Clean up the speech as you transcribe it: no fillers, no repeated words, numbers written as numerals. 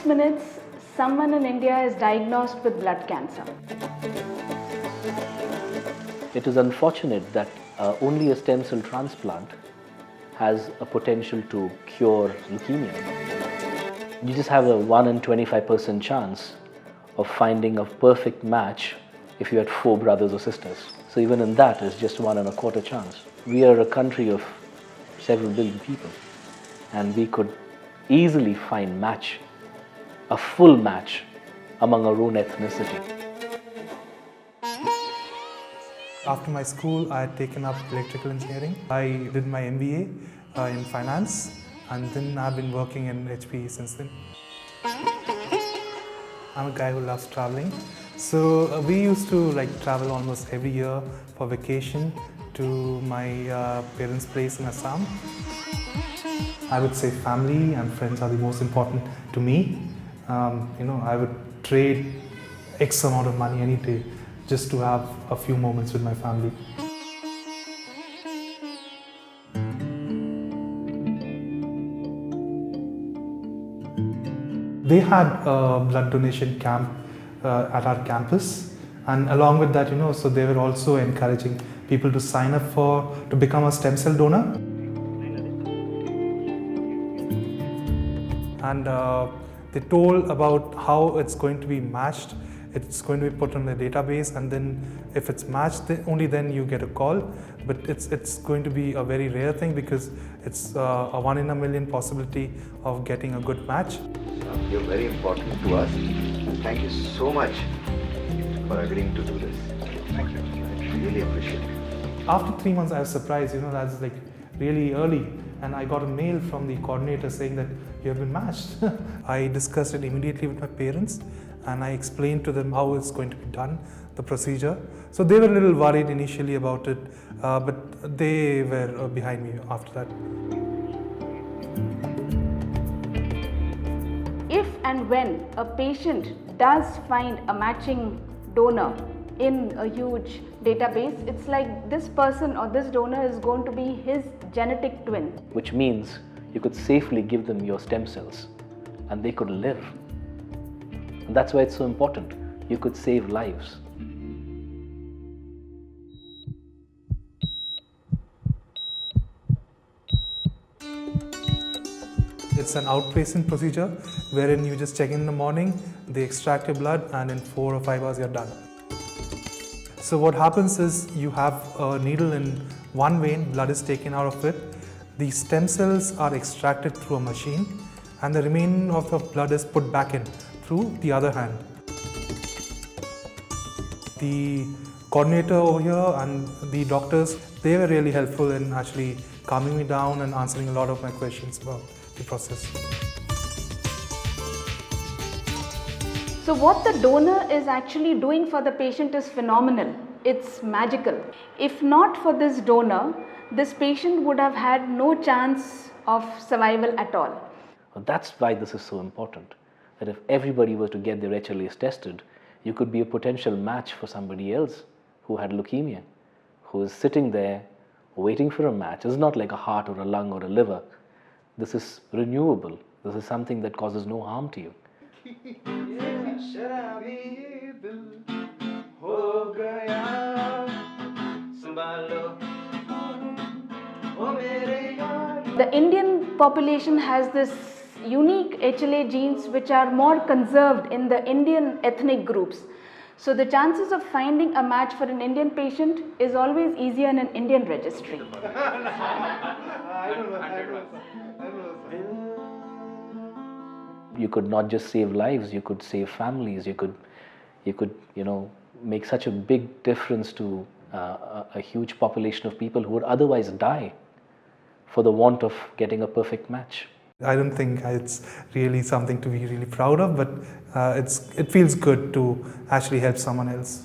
minutes, someone in India is diagnosed with blood cancer. It is unfortunate that only a stem cell transplant has a potential to cure leukemia. You just have a 1 in 25% chance of finding a perfect match if you had 4 brothers or sisters. So even in that, it's just 1 and a quarter chance. We are a country of several billion people, and we could easily find a full match among our own ethnicity. After my school, I had taken up electrical engineering. I did my MBA in finance, and then I've been working in HP since then. I'm a guy who loves traveling. So we used to travel almost every year for vacation to my parents' place in Assam. I would say family and friends are the most important to me. I would trade X amount of money any day just to have a few moments with my family. They had a blood donation camp at our campus, and along with that, so they were also encouraging people to sign up to become a stem cell donor. And they told about how it's going to be matched. It's going to be put on the database, and then if it's matched, only then you get a call. But it's going to be a very rare thing because it's a 1 in a million possibility of getting a good match. You're very important to us. Thank you so much for agreeing to do this. Thank you. I really appreciate it. After 3 months, I was surprised. That's really early, and I got a mail from the coordinator saying that you have been matched. I discussed it immediately with my parents, and I explained to them how it's going to be done, the procedure. So they were a little worried initially about it, but they were behind me after that. If and when a patient does find a matching donor in a huge database, it's like this person or this donor is going to be his genetic twin. Which means you could safely give them your stem cells and they could live. And that's why it's so important. You could save lives. It's an outpatient procedure wherein you just check in the morning, they extract your blood, and in 4 or 5 hours you're done. So what happens is you have a needle in one vein, blood is taken out of it. The stem cells are extracted through a machine, and the remaining of the blood is put back in through the other hand. The coordinator over here and the doctors, they were really helpful in actually calming me down and answering a lot of my questions about the process. So what the donor is actually doing for the patient is phenomenal. It's magical. If not for this donor, this patient would have had no chance of survival at all. Well, that's why this is so important. That if everybody was to get their HLAs tested, you could be a potential match for somebody else who had leukemia, who is sitting there waiting for a match. It's not like a heart or a lung or a liver. This is renewable. This is something that causes no harm to you. The Indian population has this unique HLA genes which are more conserved in the Indian ethnic groups. So the chances of finding a match for an Indian patient is always easier in an Indian registry. You could not just save lives, you could save families, you could make such a big difference to a huge population of people who would otherwise die for the want of getting a perfect match. I don't think it's really something to be really proud of, but it feels good to actually help someone else.